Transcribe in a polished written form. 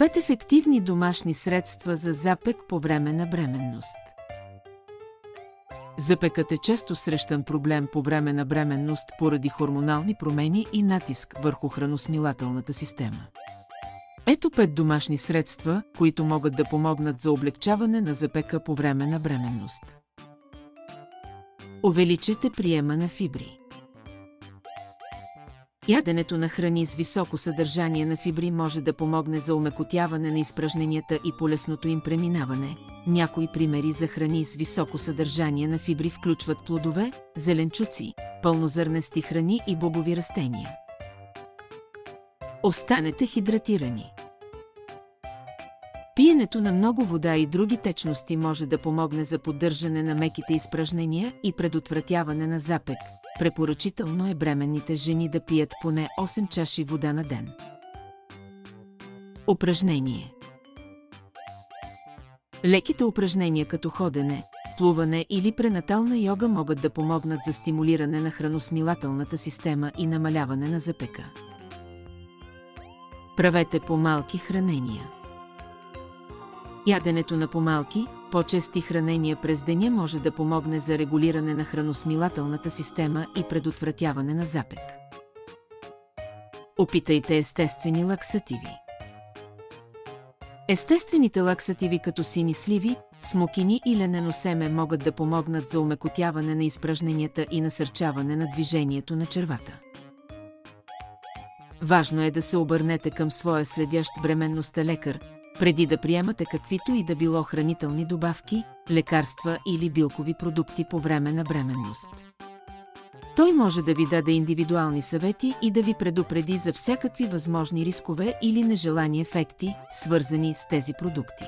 5 ефективни домашни средства за запек по време на бременност. Запекът е често срещан проблем по време на бременност поради хормонални промени и натиск върху храносмилателната система. Ето 5 домашни средства, които могат да помогнат за облекчаване на запека по време на бременност. Увеличете приема на фибри. Яденето на храни с високо съдържание на фибри може да помогне за омекотяване на изпражненията и полесното им преминаване. Някои примери за храни с високо съдържание на фибри включват плодове, зеленчуци, пълнозърнести храни и бобови растения. Останете хидратирани. Пиенето на много вода и други течности може да помогне за поддържане на меките изпражнения и предотвратяване на запек. Препоръчително е бременните жени да пият поне 8 чаши вода на ден. Упражнение. Леките упражнения като ходене, плуване или пренатална йога могат да помогнат за стимулиране на храносмилателната система и намаляване на запека. Правете по-малки хранения. Яденето на по-малки, по-чести хранения през деня може да помогне за регулиране на храносмилателната система и предотвратяване на запек. Опитайте естествени лаксативи. Естествените лаксативи като сини сливи, смокини и ленено семе могат да помогнат за омекотяване на изпражненията и насърчаване на движението на червата. Важно е да се обърнете към своя следящ бременността лекар, преди да приемате каквито и да било хранителни добавки, лекарства или билкови продукти по време на бременност. Той може да ви даде индивидуални съвети и да ви предупреди за всякакви възможни рискове или нежелани ефекти, свързани с тези продукти.